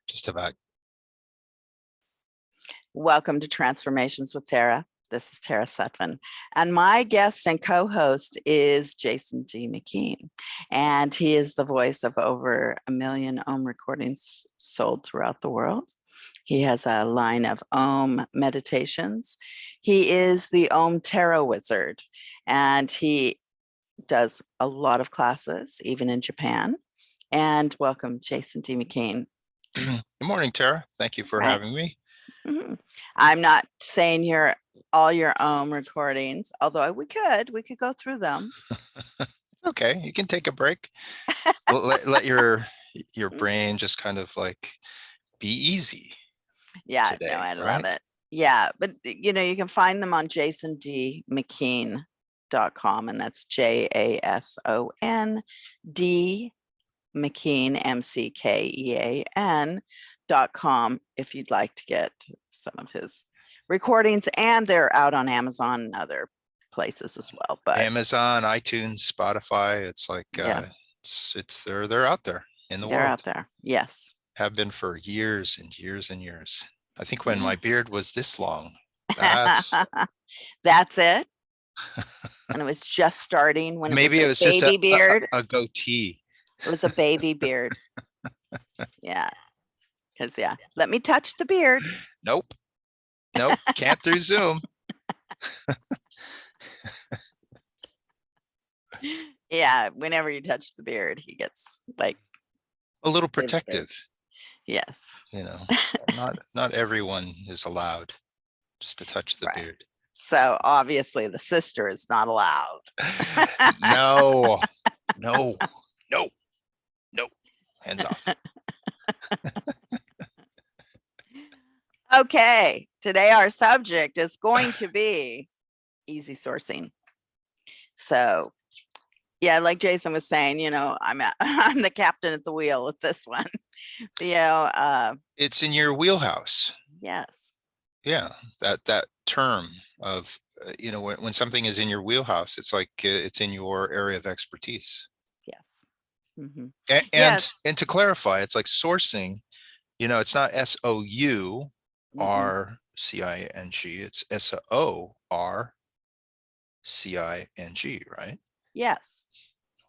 Just about. Welcome to Transformations with Tara. This is Tara Sutphin, and my guest and co-host is Jason D. McKean, and he is the voice of over 1 million Om recordings sold throughout the world. He has a line of Om meditations. He is the Om Tarot Wizard, and he does a lot of classes, even in Japan. And welcome, Jason D. McKean. Good morning, Tara. Thank you for having me. Mm-hmm. I'm not saying you're all your own recordings, although we could go through them. Okay, you can take a break. let your brain just kind of like be easy. Yeah, today, no, I right? love it. Yeah, but you can find them on jasondmckean.com, and that's JASON D McKean MCKEAN.com if you'd like to get some of his recordings, and they're out on Amazon and other places as well. But Amazon, iTunes, Spotify, it's like they're out there in the world. They're out there. Yes. Have been for years and years and years. I think when my beard was this long. That's it. And it was just starting when maybe it was just a baby beard. A goatee. It was a baby beard. Yeah. Because let me touch the beard. Nope. Can't through Zoom. Yeah, whenever you touch the beard, he gets like a little protective. Yes. Not everyone is allowed just to touch the beard. So obviously the sister is not allowed. No. Hands off. Okay, today our subject is going to be easy sourcing. So yeah, like Jason was saying, I'm the captain at the wheel with this one. It's in your wheelhouse. Yes. Yeah, that term of when something is in your wheelhouse, it's like it's in your area of expertise. Yes. Mm-hmm. And to clarify, it's like sourcing. It's not SOURCING. It's SORCING, right? Yes.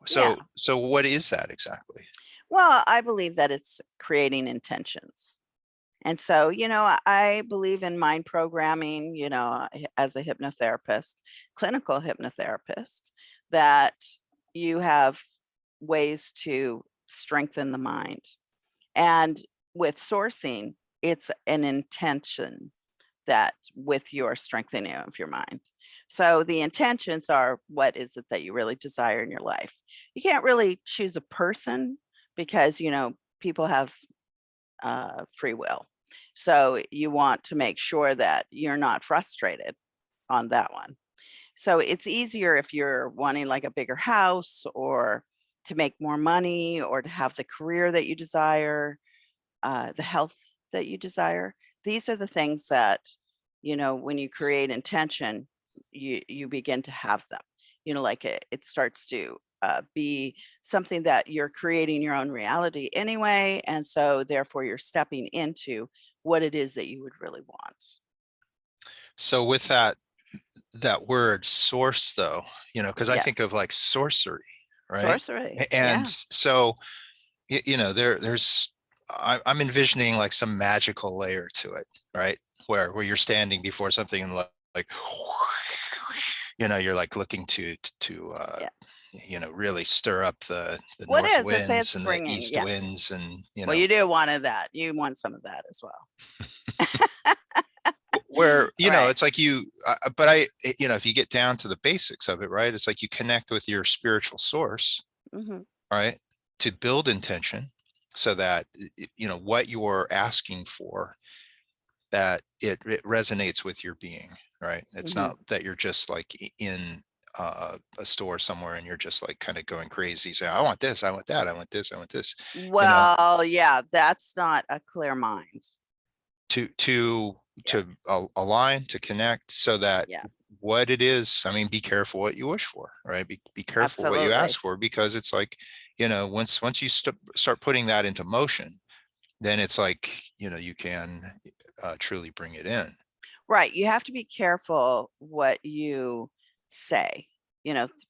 So what is that exactly? Well, I believe that it's creating intentions. And so, I believe in mind programming, as a hypnotherapist, clinical hypnotherapist, that you have ways to strengthen the mind. And with sourcing, it's an intention that with your strengthening of your mind. So the intentions are, what is it that you really desire in your life? You can't really choose a person because, people have free will. So you want to make sure that you're not frustrated on that one. So it's easier if you're wanting like a bigger house, or to make more money, or to have the career that you desire, the health that you desire. These are the things that, when you create intention, you begin to have them. Like it starts to be something that you're creating your own reality anyway. And so therefore you're stepping into what it is that you would really want. So with that word source though, because I think of like sorcery, right? Sorcery. And so, there's, I'm envisioning like some magical layer to it, right? Where you're standing before something and like you're like looking to really stir up the north winds and the east winds, and well, you do want that. You want some of that as well. Where it's like but if you get down to the basics of it, right, it's like you connect with your spiritual source, right, to build intention, so that what you're asking for, that it resonates with your being, right? It's not that you're just like in a store somewhere and you're just like kind of going crazy saying, I want this, I want that, I want this, I want this. Well, yeah, that's not a clear mind. To align, to connect, so that what it is, I mean, be careful what you wish for, right? Be careful what you ask for, because it's like, once you start putting that into motion, then it's like, you can truly bring it in. Right. You have to be careful what you say.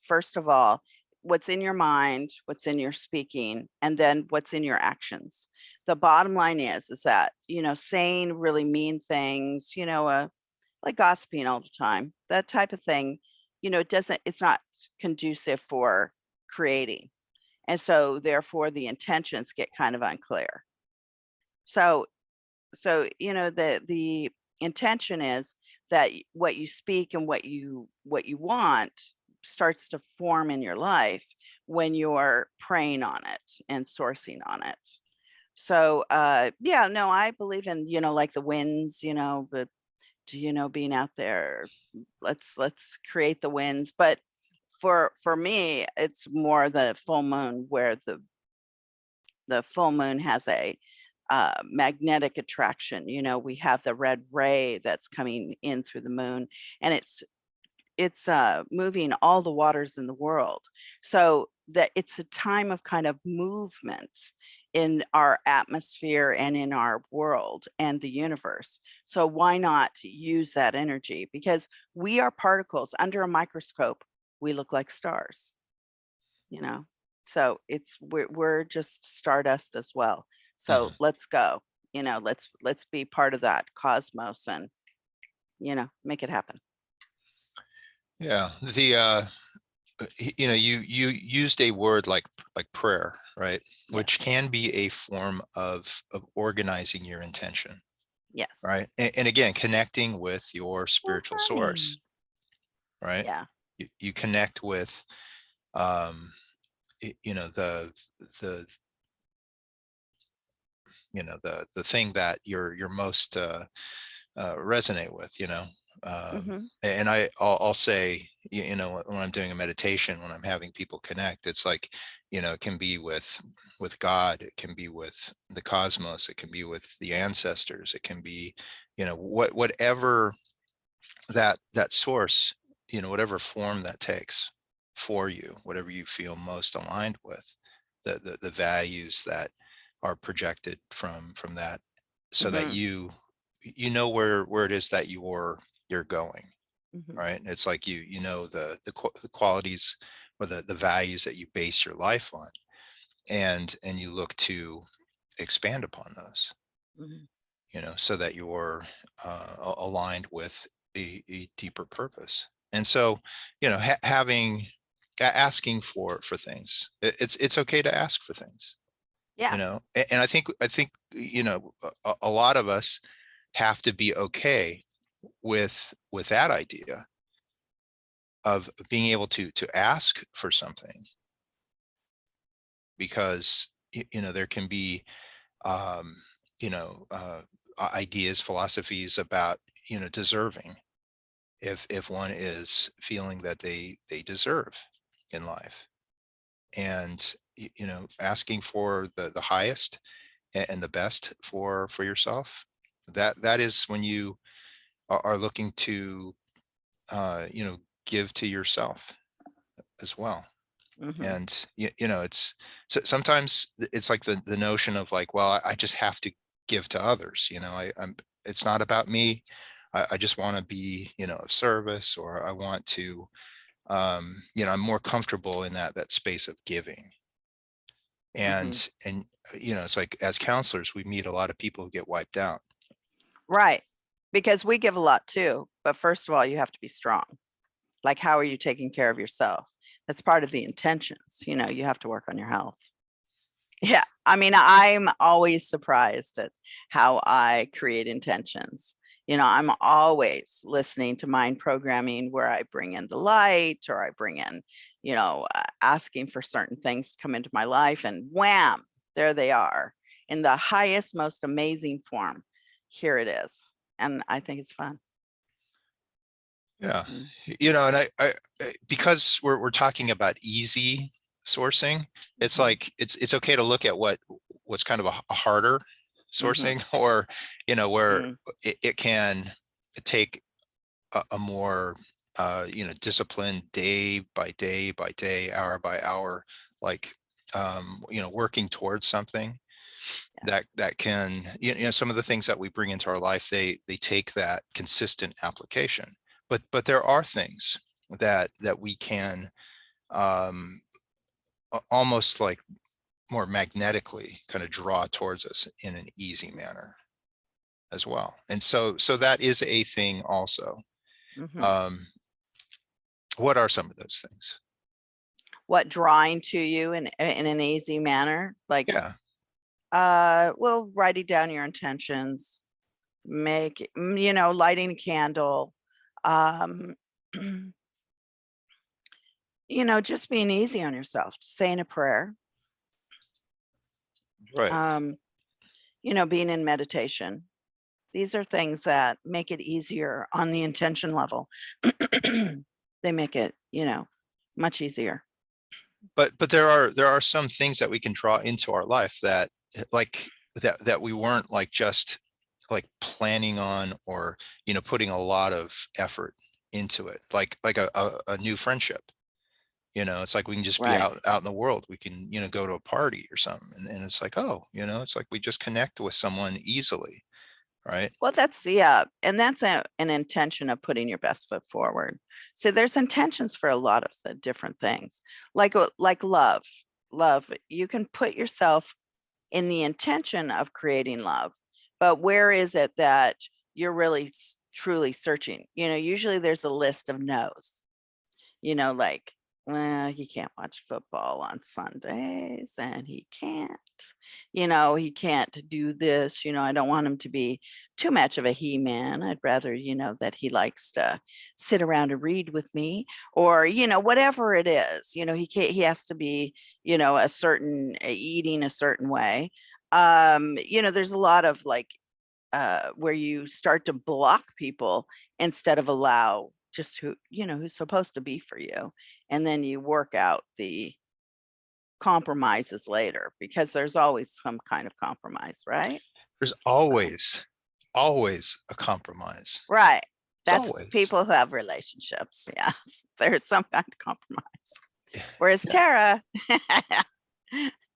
First of all, what's in your mind, what's in your speaking, and then what's in your actions. The bottom line is that, saying really mean things, like gossiping all the time, that type of thing, it's not conducive for creating. And so therefore the intentions get kind of unclear. So the intention is that what you speak and what you want starts to form in your life when you're praying on it and sourcing on it. So yeah, no, I believe in, like the winds, but being out there, let's create the winds. But for me, it's more the full moon, where the full moon has a magnetic attraction. We have the red ray that's coming in through the moon, and it's moving all the waters in the world. So that it's a time of kind of movement in our atmosphere and in our world and the universe. So why not use that energy? Because we are particles. Under a microscope, we look like stars, you know. So we're just stardust as well. So Mhm. let's go. Let's be part of that cosmos and make it happen. Yeah. You used a word like prayer, right? Which Yes. can be a form of organizing your intention, Yes. right? And again, connecting with your Well, spiritual source, honey. right? Yeah. You connect with, um, the the thing that you're most resonate with, Mhm. and I'll say, when I'm doing a meditation, when I'm having people connect, it's like, it can be with God, it can be with the cosmos, it can be with the ancestors, it can be, whatever that source, whatever form that takes for you, whatever you feel most aligned with, the values that are projected from that, so that Mhm. you know where it is that you're going, Mhm. right? It's like the qualities or the values that you base your life on, and you look to expand upon those, Mhm. so that you're aligned with a deeper purpose. And so, asking for things, it's okay to ask for things, Yeah. and I think a lot of us have to be okay with that idea of being able to ask for something, because there can be, um ideas, philosophies about, deserving, if one is feeling that they deserve in life, and asking for the highest and the best for yourself, that is when you are looking to, give to yourself as well. Mhm. And it's, so sometimes it's like the notion of like, well, I just have to give to others, it's not about me. I just want to be, of service, or I want to, I'm more comfortable in that space of giving. Mhm. And it's like, as counselors, we meet a lot of people who get wiped out. Right. Because we give a lot too, but first of all, you have to be strong. Like, how are you taking care of yourself? That's part of the intentions. You have to work on your health. Yeah. I mean, I'm always surprised at how I create intentions. I'm always listening to mind programming, where I bring in the light, or I bring in, asking for certain things to come into my life, and wham, there they are in the highest, most amazing form. Here it is. And I think it's fun. Yeah. Mm. And because we're talking about easy sourcing, it's Mhm. like it's okay to look at what's kind of a harder Mhm. sourcing, or where Mm. it can take a more disciplined, day by day, hour by hour, like, working towards something. that can, some of the things that we bring into our life, they take that consistent application. But there are things that we can almost like more magnetically kind of draw towards us in an easy manner as well. And so that is a thing also. What are some of those things? What drawing to you in an easy manner? Like, yeah, well, writing down your intentions, lighting a candle, just being easy on yourself, saying a prayer, right. Being in meditation. These are things that make it easier on the intention level. They make it, much easier. But there are some things that we can draw into our life that like that we weren't like just like planning on, or putting a lot of effort into it, like a new friendship. It's like we can just be Right. out in the world. We can go to a party or something, and it's like, oh, it's like we just connect with someone easily, right? Well, and that's an intention of putting your best foot forward. So there's intentions for a lot of the different things, like love. Love, you can put yourself in the intention of creating love, but where is it that you're really truly searching? Usually there's a list of no's, like, well, he can't watch football on Sundays, and he can't do this. I don't want him to be too much of a he-man. I'd rather, that he likes to sit around and read with me, or, whatever it is, he has to be, eating a certain way. There's a lot of like, where you start to block people instead of allow just who's supposed to be for you. And then you work out the compromises later, because there's always some kind of compromise, right? There's always a compromise. Right. There's That's always. people who have relationships. Yes. There's some kind of compromise. Whereas Yeah. Tara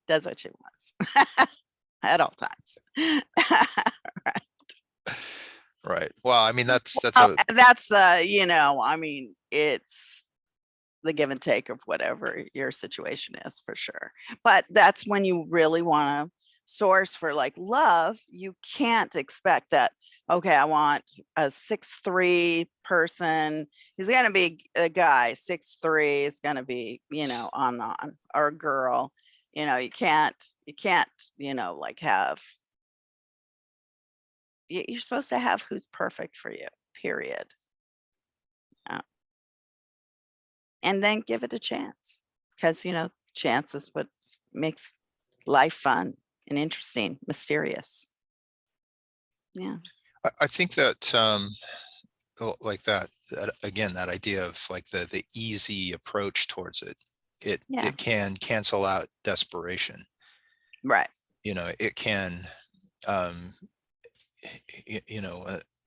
does what she wants at all times. Right. Well, I mean, that's That's it's the give and take of whatever your situation is, for sure. But that's when you really want to source for like love. You can't expect that, okay, I want a 6'3" person. He's going to be a guy. 6'3" is going to be, on, or a girl. You can't, like have, you're supposed to have who's perfect for you, period. And then give it a chance, because, chance is what makes life fun and interesting, mysterious. Yeah. I think that like that again, that idea of like the easy approach towards it, Yeah. it can cancel out desperation. Right. It can um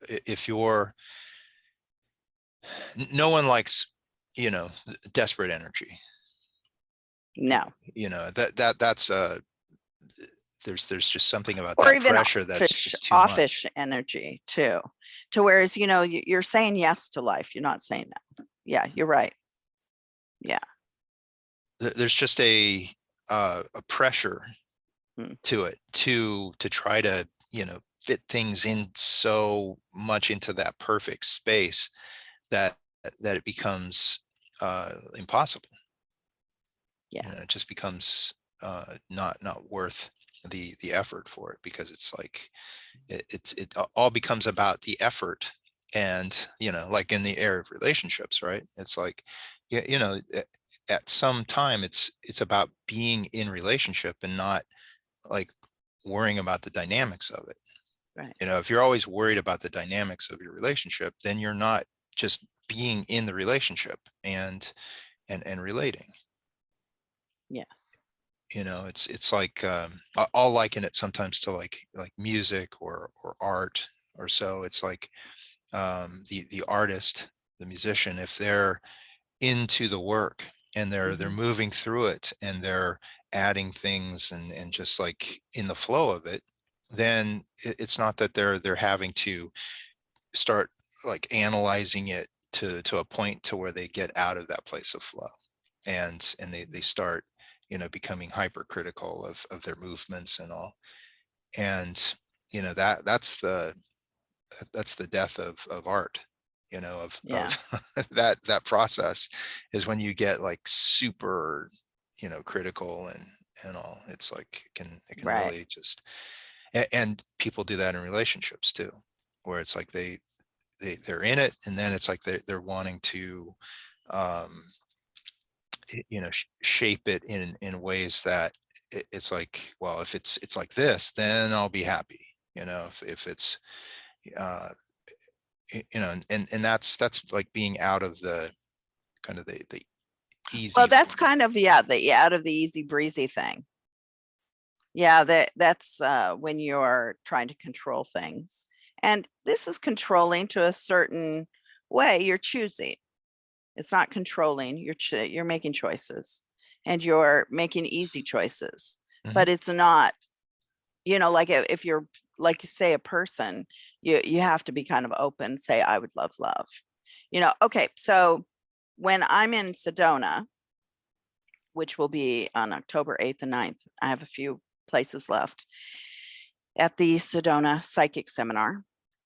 if you're, no one likes desperate energy. No. That's there's just something about Or that even pressure that's just too offish much. energy too. To whereas, you're saying yes to life. You're not saying no. Yeah, you're right. Yeah. There's just a pressure Mm. to it to try to fit things in so much into that perfect space that it becomes impossible. Yeah. It just becomes not worth the effort for it, because it's like it all becomes about the effort. And like in the area of relationships, right, it's like at some time it's about being in relationship and not like worrying about the dynamics of it. Right. If you're always worried about the dynamics of your relationship, then you're not just being in the relationship and relating. Yes. It's like I'll liken it sometimes to like music or art or so. It's like the artist, the musician, if they're into the work and they're moving through it and they're adding things and just like in the flow of it, then it's not that they're having to start like analyzing it to a point to where they get out of that place of flow, and they start, becoming hypercritical of their movements and all. And that's the death of art, Yeah. of that process is when you get like super, critical and all. It's like it can Right. really just, and people do that in relationships too, where it's like they're in it, and then it's like they're wanting to, um shape it in ways that it's like, well, if it's like this, then I'll be happy, if it's, uh and that's like being out of the kind of the Well, easy that's flow. kind of, yeah, the out of the easy breezy thing. Yeah, that's when you're trying to control things. And this is controlling to a certain way. You're choosing. It's not controlling. You're making choices, and you're making easy choices. Mhm. But it's not, like if you're, like, say, a person, you have to be kind of open, say, I would love love. Okay, so when I'm in Sedona, which will be on October 8th and 9th, I have a few places left at the Sedona Psychic Seminar.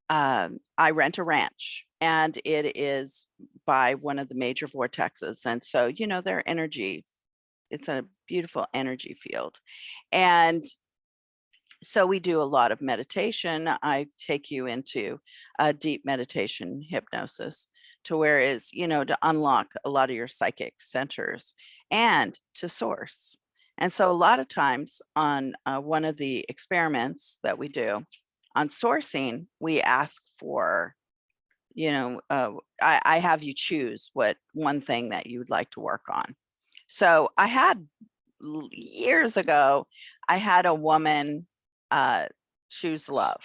I rent a ranch, and it is by one of the major vortexes. And so, their energy, it's a beautiful energy field. And so we do a lot of meditation. I take you into a deep meditation hypnosis to where is, to unlock a lot of your psychic centers and to source. And so a lot of times on one of the experiments that we do on sourcing, we ask for, I have you choose what one thing that you would like to work on. So I had years ago, I had a woman choose love.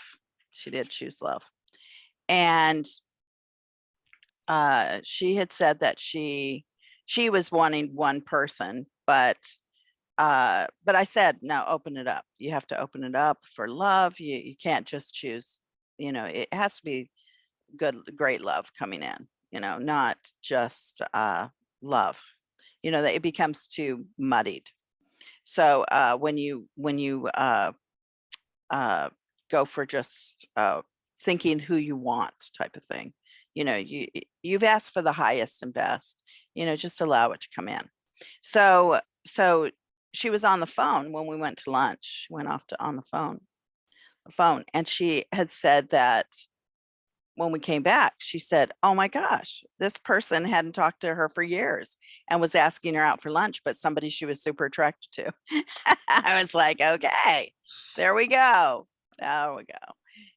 She did choose love. And she had said that she was wanting one person, but I said, no, open it up. You have to open it up for love. You can't just choose, it has to be great love coming in, not just love, that it becomes too muddied. So when you go for just thinking who you want type of thing, you've asked for the highest and best, just allow it to come in. So she was on the phone when we went to lunch, went off to on the phone, and she had said that when we came back, she said, oh my gosh, this person hadn't talked to her for years and was asking her out for lunch, but somebody she was super attracted to. I was like, okay, there we go. There we go.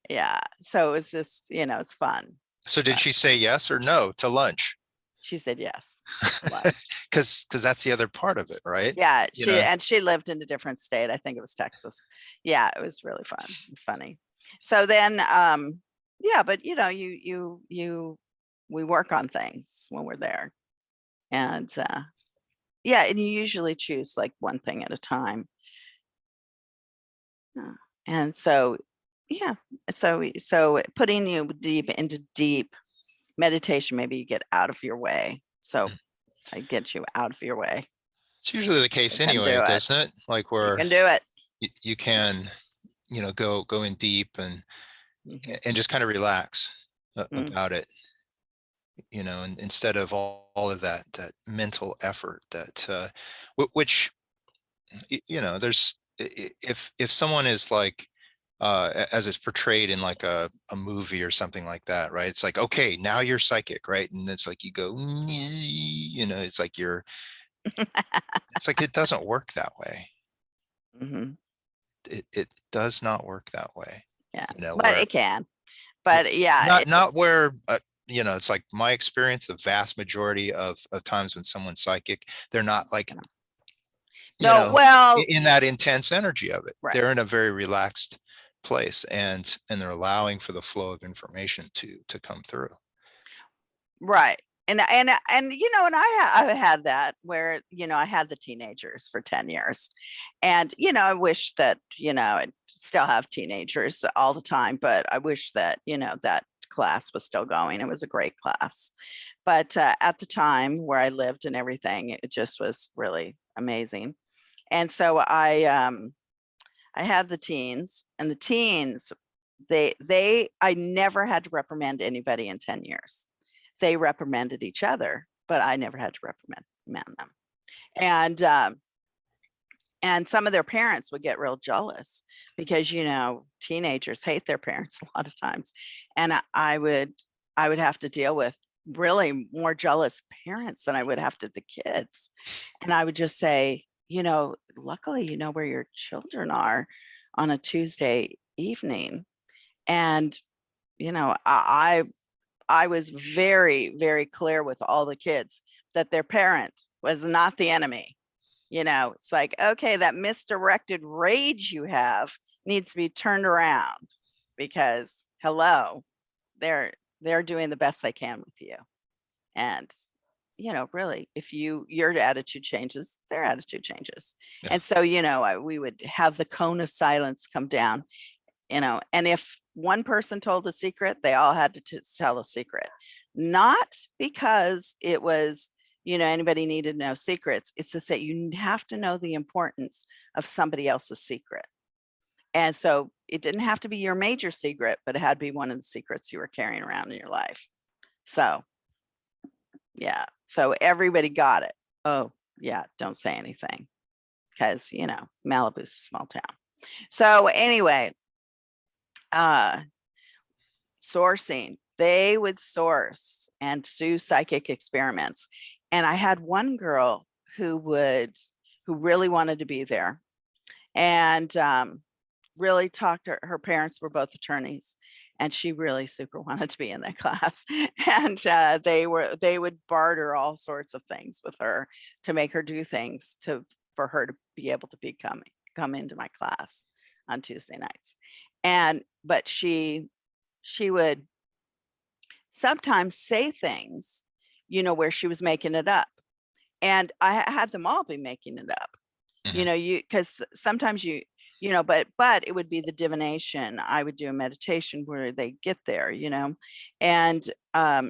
Yeah. So it's just, it's fun. So It's did fun. she say yes or no to lunch? She said yes to lunch. Because that's the other part of it, right? Yeah. You She know, and she lived in a different state. I think it was Texas. Yeah, it was really fun and funny. So then yeah, but we work on things when we're there. And yeah, and you usually choose like one thing at a time. And so yeah, so putting you deep into deep meditation, maybe you get out of your way. So I get you out of your way. it's usually the You case can anyway, do it. doesn't it? Like You where can do it. you can, go in deep Mhm. and just kind of relax Mm. about it, and instead of all of that mental effort that, which, there's, if someone is like, as it's portrayed in like a movie or something like that, right? It's like, okay, now you're psychic, right? And it's like you go, it's like it's like it doesn't work that way. Mhm. It does not work that way. Yeah, but Where it can. But yeah, not where, it's like my experience, the vast majority of times when someone's psychic, they're not like, you no, know, well, in that intense energy of it. right, They're in a very relaxed place, and they're allowing for the flow of information to come through. right. And I've had that where, I had the teenagers for 10 years. And, I wish that, I'd still have teenagers all the time, but I wish that, that class was still going. It was a great class. But at the time where I lived and everything, it just was really amazing. And so I had the teens, and the teens, I never had to reprimand anybody in 10 years. They reprimanded each other, but I never had to reprimand them. And and some of their parents would get real jealous because, teenagers hate their parents a lot of times. And I would have to deal with really more jealous parents than I would have to the kids. And I would just say, luckily, you know where your children are on a Tuesday evening. And, I was very, very clear with all the kids that their parent was not the enemy. It's like, okay, that misdirected rage you have needs to be turned around because hello, they're doing the best they can with you. And really, if your attitude changes, their attitude changes. Yeah. And so, we would have the cone of silence come down, and if one person told a secret, they all had to tell a secret. Not because it was, anybody needed to know secrets. It's to say you have to know the importance of somebody else's secret. And so it didn't have to be your major secret, but it had to be one of the secrets you were carrying around in your life. So, yeah. So everybody got it. Oh, yeah. Don't say anything because, Malibu's a small town. So anyway, sourcing, they would source and do psychic experiments. And I had one girl who really wanted to be there and really talked to her parents were both attorneys, and she really super wanted to be in that class. And they would barter all sorts of things with her to make her do things for her to be able to come into my class on Tuesday nights. But she would sometimes say things, where she was making it up. And I had them all be making it up, because sometimes but it would be the divination. I would do a meditation where they get there, and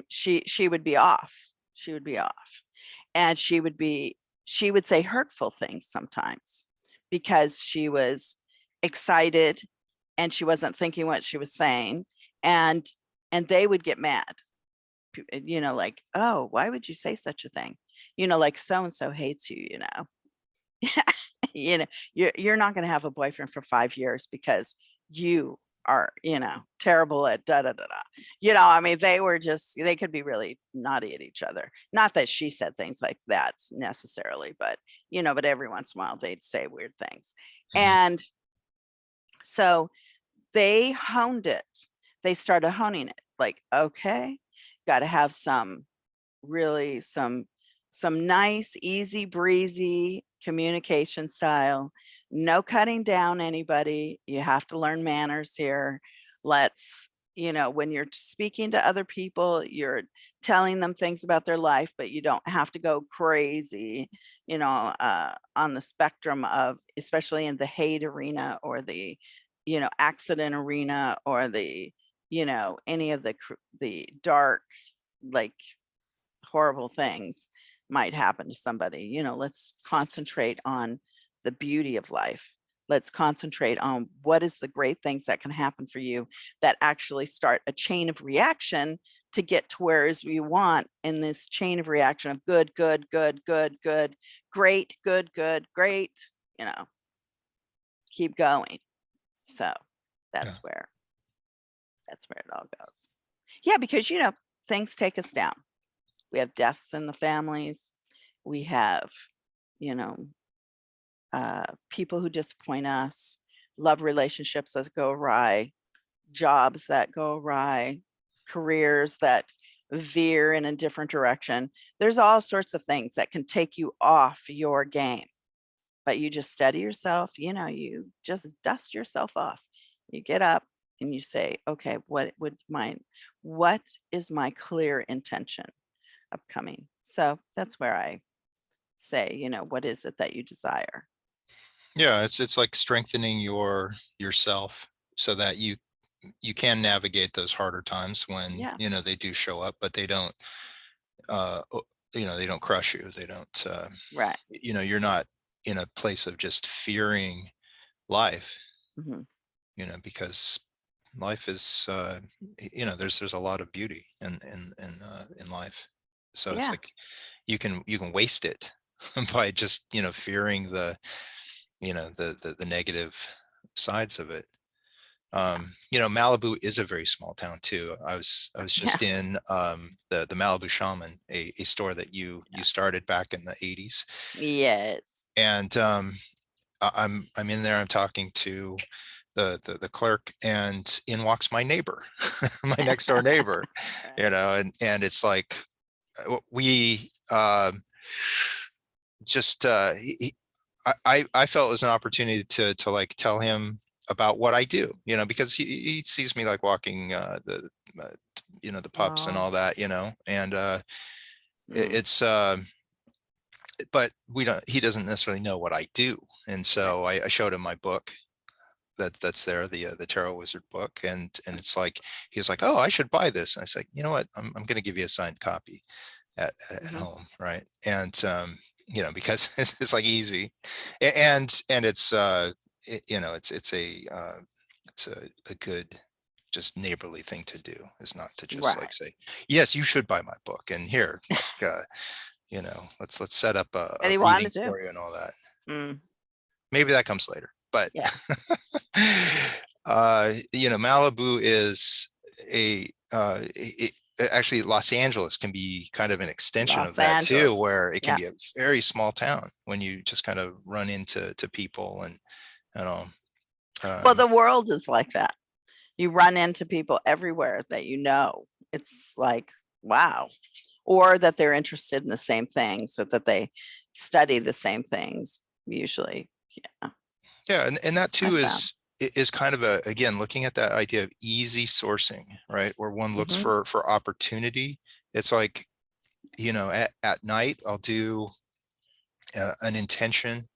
she would be off. She would be off. And she would say hurtful things sometimes because she was excited and she wasn't thinking what she was saying. And they would get mad, like, oh, why would you say such a thing? Like so and so hates you, you're not going to have a boyfriend for 5 years because you are, terrible at da da da da. I mean, they could be really naughty at each other. Not that she said things like that necessarily, but but every once in a while they'd say weird things. And so they honed it. They started honing it. Like, okay, got to have some nice, easy breezy communication style. No cutting down anybody. You have to learn manners here. Let's, when you're speaking to other people, you're telling them things about their life, but you don't have to go crazy, on the spectrum of, especially in the hate arena or the, accident arena or the, any of the dark, like horrible things might happen to somebody. Let's concentrate on the beauty of life. Let's concentrate on what is the great things that can happen for you that actually start a chain of reaction to get to where as we want in this chain of reaction of good, good, good, good, good, great, good, good, great, keep going. So that's where it all goes. Yeah, because things take us down. We have deaths in the families. We have, people who disappoint us, love relationships that go awry, jobs that go awry, careers that veer in a different direction. There's all sorts of things that can take you off your game, but you just steady yourself, you just dust yourself off. You get up and you say, okay, what is my clear intention upcoming. So that's where I say, what is it that you desire? Yeah, it's like strengthening yourself so that you can navigate those harder times when, Yeah. they do show up, but they don't, uh, they don't crush you. They don't, Right. you're not in a place of just fearing life, Hmm. because life is, there's a lot of beauty in life. So it's Yeah. like you can waste it by just, fearing the negative sides of it. Yeah. Malibu is a very small town too. I was Yeah. just in the Malibu Shaman, a store that you Yeah. started back in the 80s. Yes. And I'm in there, I'm talking to the clerk, and in walks my neighbor, my next door neighbor, Right. and it's like we just I felt it was an opportunity to like tell him about what I do, because he sees me like walking uh, the pups and Oh. all that, and Mm. it's but he doesn't necessarily know what I do. And Right. so I showed him my book that's there, the Tarot Wizard book, and it's like he was like, oh, I should buy this. And I said, you know what, I'm going to give you a signed copy at Hmm. home, right? And because it's like easy, and it's it's a good, just neighborly thing to do, is not to just Right. like say, yes, you should buy my book, and here, like, let's set up And a he reading wanted to. for you and all that. Mm. Maybe that comes later, but Yeah. Malibu is actually Los Angeles can be kind of an extension of Los that too, Angeles. where it can Yeah. be a very small town when you just kind of run into people, and you know Well, um the world is like that. You run into people everywhere that it's like, wow. Or that they're interested in the same things, or that they study the same things usually. Yeah. yeah, and that I too found. is kind of again, looking at that idea of easy sourcing, right, where one looks Hmm. for opportunity. It's like, at night I'll do an intention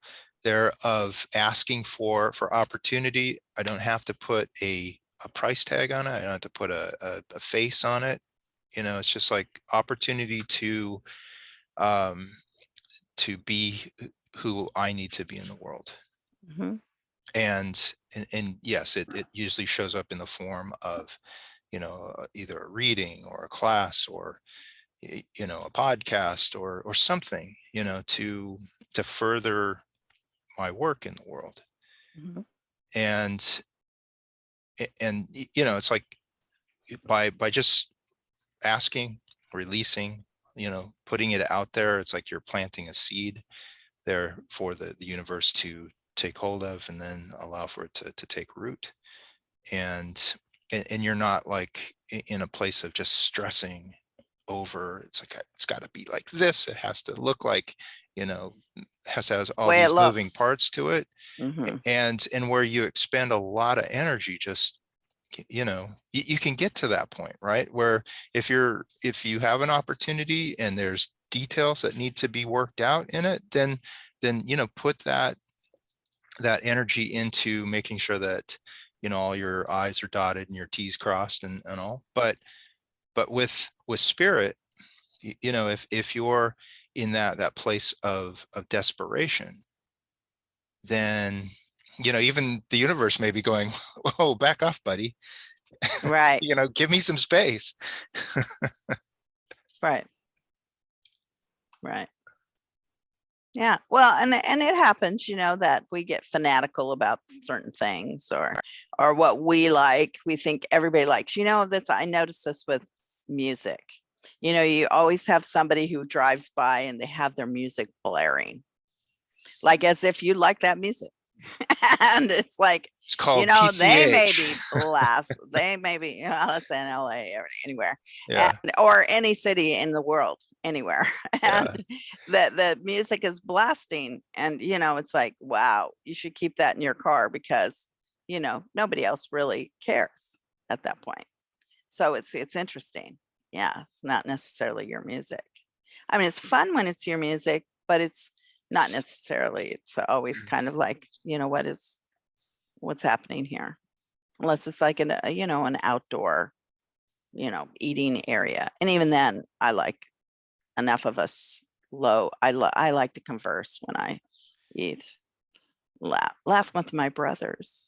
there of asking for opportunity. I don't have to put a price tag on it. I don't have to put a face on it. It's just like opportunity um, to be who I need to be in the world. Hmm. And yes, it usually shows up in the form of, either a reading or a class, or a podcast, or something, to further my work in the world. Hmm. And it's like by just asking, releasing, putting it out there, it's like you're planting a seed there for the universe to take hold of, and then allow for it to take root. And you're not like in a place of just stressing over, it's like, it's got to be like this, it has to look like, you know has to have all Way it these moving looks. parts to it. Hmm. And where you expend a lot of energy, just, you can get to that point, right, where if you have an opportunity and there's details that need to be worked out in it, then put that energy into making sure that, all your I's are dotted and your T's crossed, and all. But with spirit, if you're in that place of desperation, then, even the universe may be going, oh, back off, buddy. Right. Give me some space. Right. Right. Yeah. Well, and it happens, that we get fanatical about certain things, or what we like, we think everybody likes. That's I noticed this with music. You always have somebody who drives by and they have their music blaring, like as if you like that music. And it's like, It's called they may PCH. be they may be, let's say in LA or anywhere, and, Yeah, or any city in the world, anywhere. And yeah, the music is blasting, and it's like, wow, you should keep that in your car, because nobody else really cares at that point. So it's interesting. Yeah, it's not necessarily your music. I mean, it's fun when it's your music, but it's not necessarily, it's always kind of like, what's happening here? Unless it's like an outdoor, eating area. And even then I like enough of us low. I like to converse when I eat, laugh with my brothers.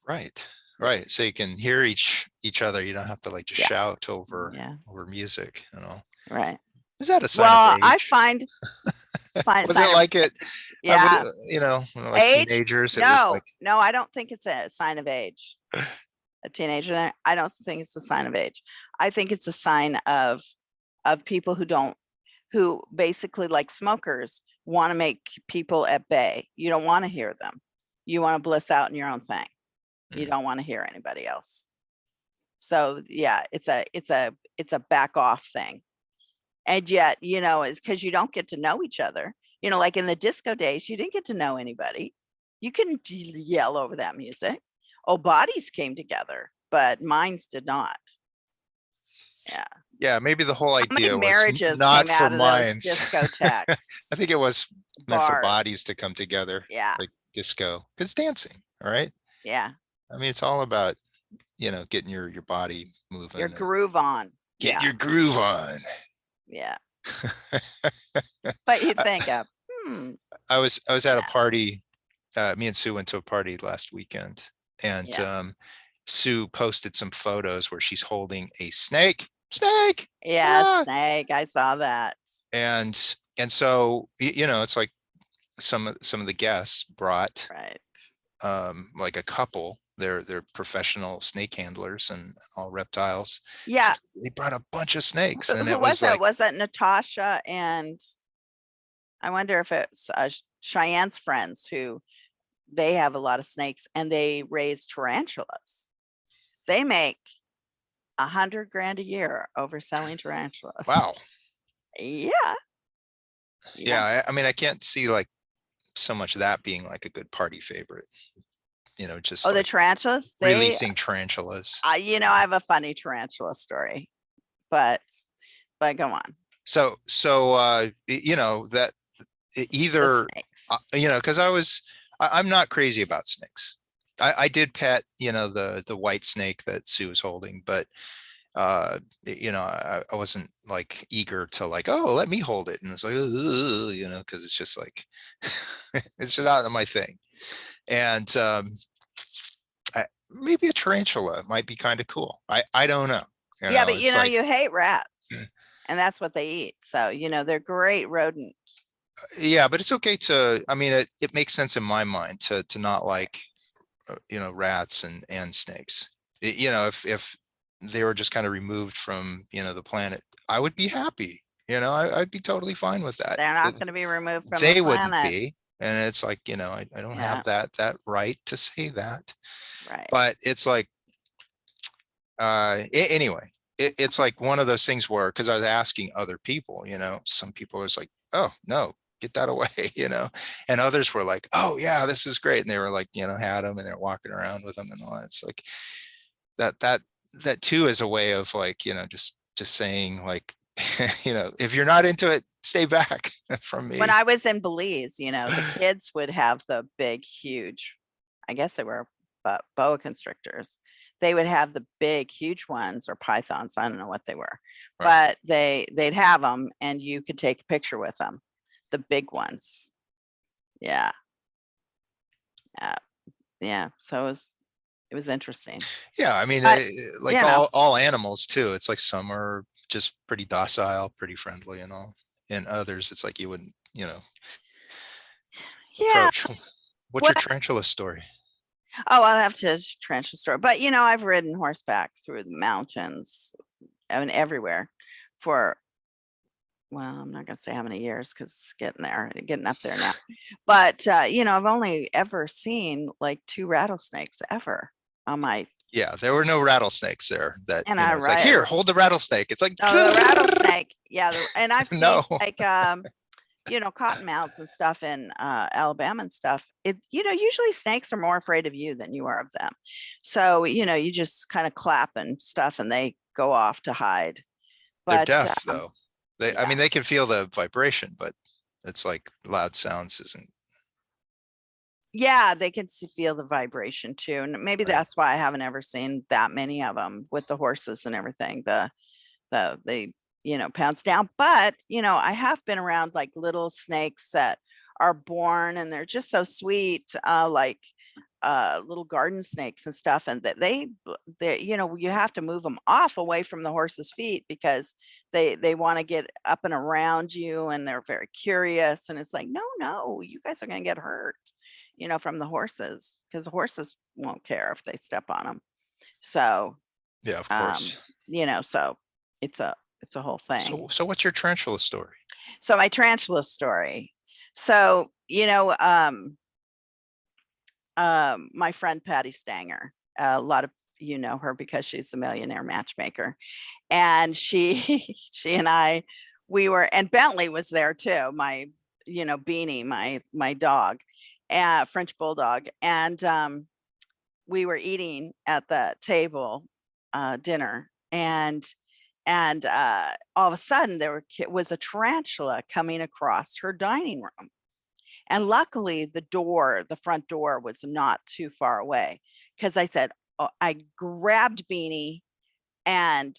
Right. Right. So you can hear each other. You don't have to like just Yeah. shout over Yeah. music, you know. Right. Is that a sign of Well, I age? find Was it sign of like it? I would, yeah. like Age? teenagers, it was No, like, no, I don't think it's a sign of age. A teenager, I don't think it's a sign of age. I think it's a sign of people who basically, like smokers, want to make people at bay. You don't want to hear them. You want to bliss out in your own thing. You don't want to hear anybody else. So yeah, it's a back off thing. And yet, it's because you don't get to know each other. Like in the disco days, you didn't get to know anybody. You couldn't yell over that music. Oh, bodies came together, but minds did not. Yeah. yeah, maybe the whole How many idea was marriages not came for out of those minds. discotheques, I think it was meant for bars? bodies to come together, Yeah. like disco, because dancing, all right? Yeah. I mean, it's all about, getting your body Your moving and groove on. get Yeah. your groove on. Yeah. But you I, think of, I was at a yeah. party. Me and Sue went to a party last weekend, and Yeah. Sue posted some photos where she's holding a snake. Snake. Yeah. Ah! Snake. I saw that. And so it's like some of the guests brought Right. like a couple. They're professional snake handlers and all reptiles. So Yeah. they brought a bunch of snakes, and Who it was was that? like, Was that Natasha? And I wonder if it's Cheyenne's friends, who they have a lot of snakes and they raise tarantulas. They make 100 grand a year over selling tarantulas. wow. Yeah. Yeah. Yeah, I mean, I can't see like so much that being like a good party favorite, just Oh, the like tarantulas, releasing tarantulas. I have a funny tarantula story, but go on. So that The either snakes. because I'm not crazy about snakes. I did pet the white snake that Sue was holding, but I wasn't like eager to like, oh, let me hold it, and it's like, because it's just like it's just not my thing. And maybe a tarantula might be kind of cool. I don't know. Yeah, but It's like, you hate rats, and that's what they eat. So they're great rodent. yeah, but it's okay to. I mean, it makes sense in my mind to not like rats and snakes. If they were just kind of removed from the planet, I would be happy. I'd be totally fine with that. They're not going to be removed from the They wouldn't planet. be, and it's like, I don't Yeah. have that right to say that. Right. But it's like, anyway, it's like one of those things where, because I was asking other people, some people are like, oh no, get that away, and others were like, oh yeah, this is great, and they were like, had them and they're walking around with them and all that. It's like that too is a way of like, just saying like, if you're not into it, stay back from me. When I was in Belize, the kids would have the big, huge, I guess they were boa constrictors. They would have the big, huge ones, or pythons. I don't know what they were, Right. but they'd have them, and you could take a picture with them. The big ones. Yeah. Yeah. So it was interesting. Yeah, I mean, But, like all animals too. It's like some are just pretty docile, pretty friendly and all, and others it's like you wouldn't, yeah. approach. What's your What? tarantula story? Oh, I'll have to trench the story. But I've ridden horseback through the mountains, I mean, everywhere for, well, I'm not going to say how many years, because it's getting up there now. But, I've only ever seen like 2 rattlesnakes ever on my. Yeah, there were no rattlesnakes there. That And it's like, here, hold the rattlesnake. It's like, no, the rattlesnake. Yeah. And I've seen no. like, cottonmouths and stuff in Alabama and stuff. Usually snakes are more afraid of you than you are of them. So, you just kind of clap and stuff and they go off to hide. They're But deaf though. I mean, they can feel the vibration, but it's like loud sounds isn't. Yeah, they can feel the vibration too. And maybe Right. that's why I haven't ever seen that many of them with the horses and everything. They, pounce down. But, I have been around like little snakes that are born and they're just so sweet, like little garden snakes and stuff. And that they, you have to move them off away from the horse's feet because they want to get up and around you and they're very curious. And it's like, no, you guys are going to get hurt, from the horses, because the horses won't care if they step on them. So, Yeah, of course. so it's a whole thing. So what's your tarantula story? So my tarantula story. So, my friend Patty Stanger, a lot of you know her because she's the millionaire matchmaker. And she and I, we were, and Bentley was there too, my, Beanie, my dog, French bulldog. And we were eating at the table, dinner, and all of a sudden was a tarantula coming across her dining room. And luckily the front door was not too far away, because I said, oh, I grabbed Beanie, and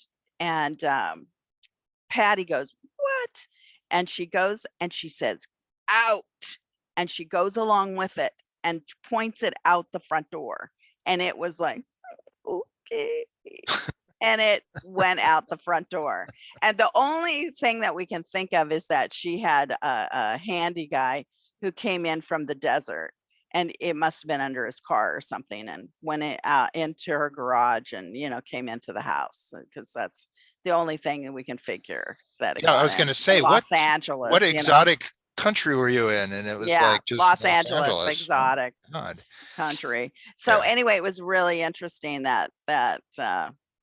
Patty goes, what? And she goes and she says, out. And she goes along with it and points it out the front door. And it was like, okay. And it went out the front door. And the only thing that we can think of is that she had a handy guy who came in from the desert, and it must have been under his car or something, and went into her garage and, came into the house, because that's the only thing that we can figure that it Yeah, I got was going in. to say, Los Angeles, what exotic country were you in? And it was yeah, like just Los Los Angeles, Angeles. exotic God. country. So Yeah. anyway, it was really interesting that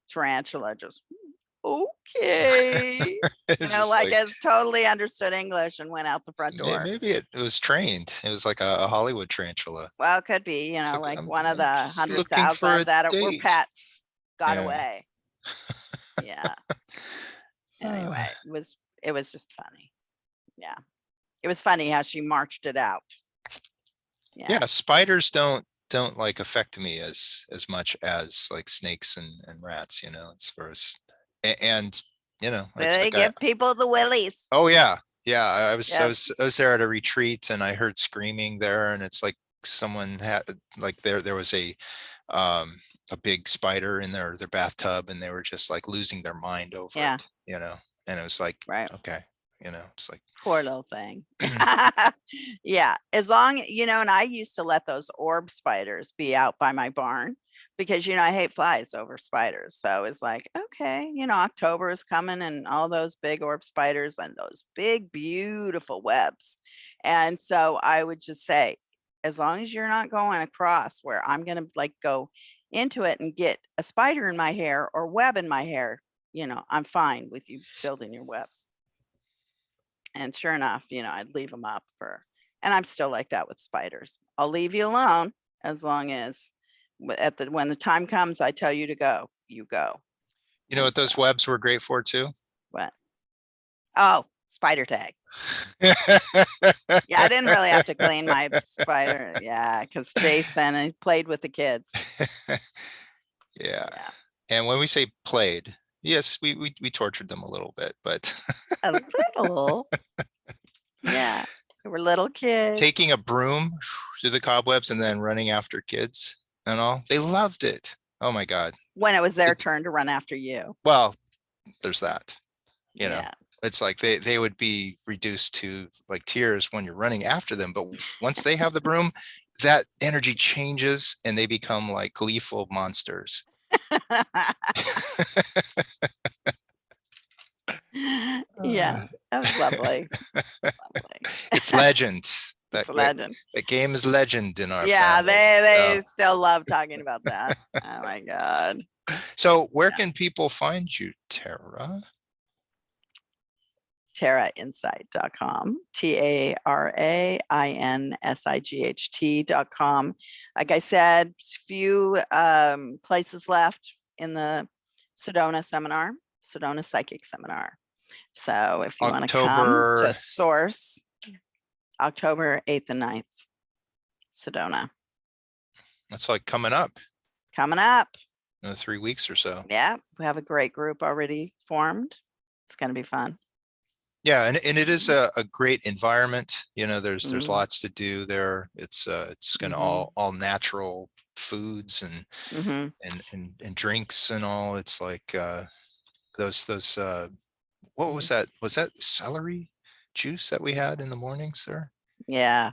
tarantula just, okay, It's just like it's totally understood English and went out the front door. maybe it was trained. It was like a Hollywood tarantula. Well, it could be, It's like I'm one of the just looking for 100,000 a that were date. pets got Yeah. away. Yeah. Anyway, it was just funny. Yeah. It was funny how she marched it out. Yeah, spiders don't like affect me as much as like snakes and rats, as far as and it's They like give people the willies. oh yeah. Yeah, I was Yes. I was there at a retreat and I heard screaming there, and it's like someone had like there was a big spider in their bathtub, and they were just like losing their mind over Yeah. it, and it was like, right. Okay, it's like Poor little thing. Yeah. As long, and I used to let those orb spiders be out by my barn because, I hate flies over spiders. So it's like, okay, October is coming and all those big orb spiders and those big, beautiful webs. And so I would just say, as long as you're not going across where I'm going to like go into it and get a spider in my hair or web in my hair, I'm fine with you building your webs. And sure enough, I'd leave them up and I'm still like that with spiders. I'll leave you alone as long as when the time comes, I tell you to go, you go. You know what those webs were great for too? What? Oh, spider tag. Yeah, I didn't really have to clean my spider. Yeah, because Jason, he played with the kids. Yeah. And when we say played, yes, we tortured them a little bit, but a little. Yeah, they were little kids. Taking a broom through the cobwebs and then running after kids and all. They loved it. Oh my God. When it was their turn to run after you. Well, there's that. Yeah. It's like they would be reduced to like tears when you're running after them, but once they have the broom, that energy changes and they become like gleeful monsters. Yeah, that was lovely. It's legend. It's a legend. That game is legend in our family. They so. Still love talking about that. Oh my God. So where can people find you, Tara? TaraInsight.com, TaraInsight.com. Like I said, few places left in the Sedona Psychic Seminar. So if you want to come to October, Source, October 8th and 9th, Sedona. that's like coming up Coming up. in 3 weeks or so. Yeah, we have a great group already formed. It's going to be fun. Yeah, and it is a great environment. You know, there's Mm. lots to do there. It's gonna all natural foods Mhm. and drinks and all. It's like those what was Mhm. that? Was that celery juice that we had in the mornings there? Yeah,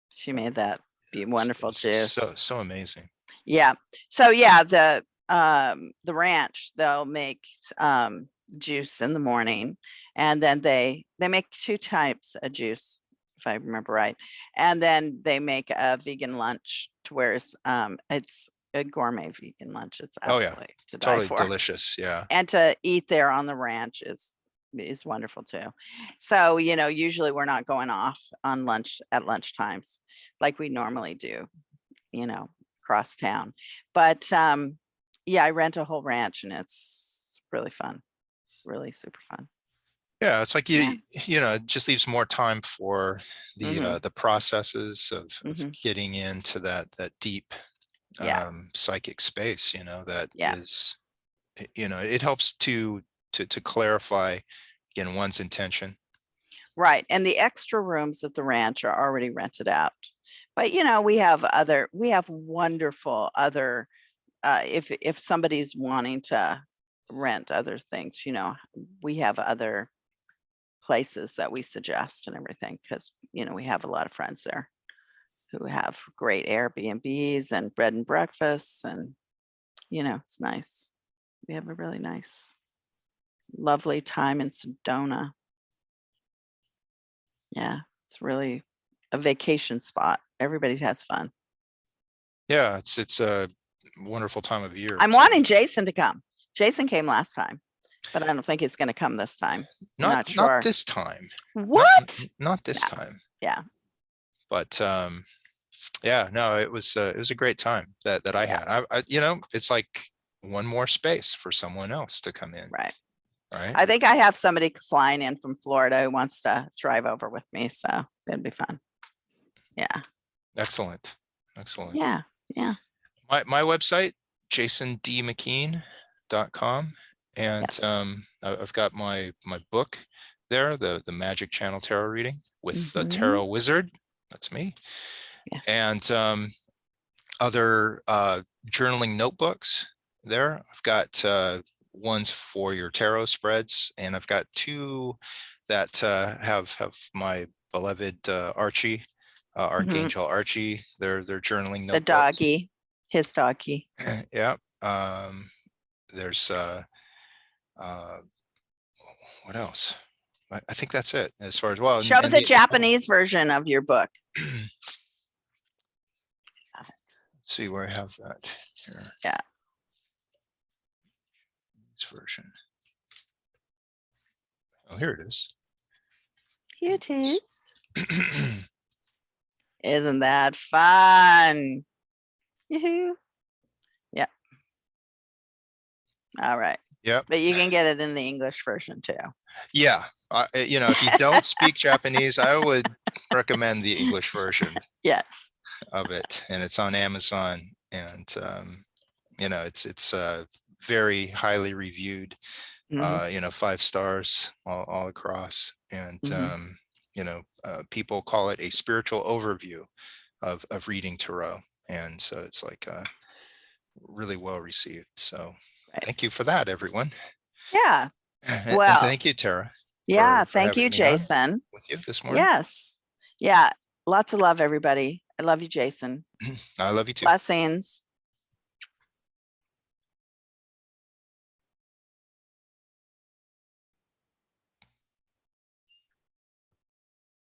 she made that be wonderful So juice. so amazing. Yeah. So yeah, the ranch, they'll make juice in the morning, and then they make two types of juice, if I remember right. And then they make a vegan lunch to where it's a gourmet vegan lunch. It's Oh yeah, absolutely to die totally for. delicious. Yeah. And to eat there on the ranch is wonderful too. So, you know, usually we're not going off on lunch at lunch times like we normally do, you know, across town. But yeah, I rent a whole ranch and it's really fun. Really super fun. Yeah, it's like Yeah. you know, it just leaves more time for Mhm. the processes of Mhm. getting into that deep Yeah. psychic space, you know, that Yeah. is, you know, it helps to clarify again one's intention. Right. And the extra rooms at the ranch are already rented out. But you know, we have wonderful other if somebody's wanting to rent other things, you know, we have other places that we suggest and everything because, you know, we have a lot of friends there who have great Airbnbs and bread and breakfasts, and you know, it's nice. We have a really nice, lovely time in Sedona. Yeah, it's really a vacation spot. Everybody has fun. Yeah, it's a wonderful time of year I'm too. wanting Jason to come. Jason came last time, but I don't think he's going to come this time. I'm not Not sure. this time. What? Not this Yeah. time. Yeah. But yeah, no, it was a great time that I Yeah. had. I you know, it's like one more space for someone else to come in. Right. Right. I think I have somebody flying in from Florida who wants to drive over with me, so it'd be fun. Yeah. Excellent. Excellent. Yeah. Yeah. My website, jasondmckeen.com. And Yes. I've got my book there, the Magic Channel Tarot reading with the Mhm. Tarot Wizard. That's me. Yes. And other journaling notebooks there. I've got ones for your tarot spreads, and I've got two that have my beloved Archie, Mhm. Archangel Archie. They're journaling The notebooks. doggy, his doggy. Yeah. There's uh, what else? I think that's it as far as well. Show And the the Japanese version of your book. let's see where I have that here. Yeah. This version. Oh, here it is. Here it is. Isn't that fun? Yoo-hoo. Yeah. All right. Yep. But you can get it in the English version too. Yeah. You know, if you don't speak Japanese, I would recommend the English version Yes. of it, and it's on Amazon. And you know, it's very highly reviewed. Mhm. You know, 5 stars all across, and Mhm. you know, people call it a spiritual overview of reading tarot, and so it's like really well received. So Right. thank you for that, everyone. Yeah. And Well, thank you, Tara, yeah. for Thank having you, me on Jason. with you this morning. Yes. Yeah. Lots of love, everybody. I love you, Jason. I love you too. Blessings.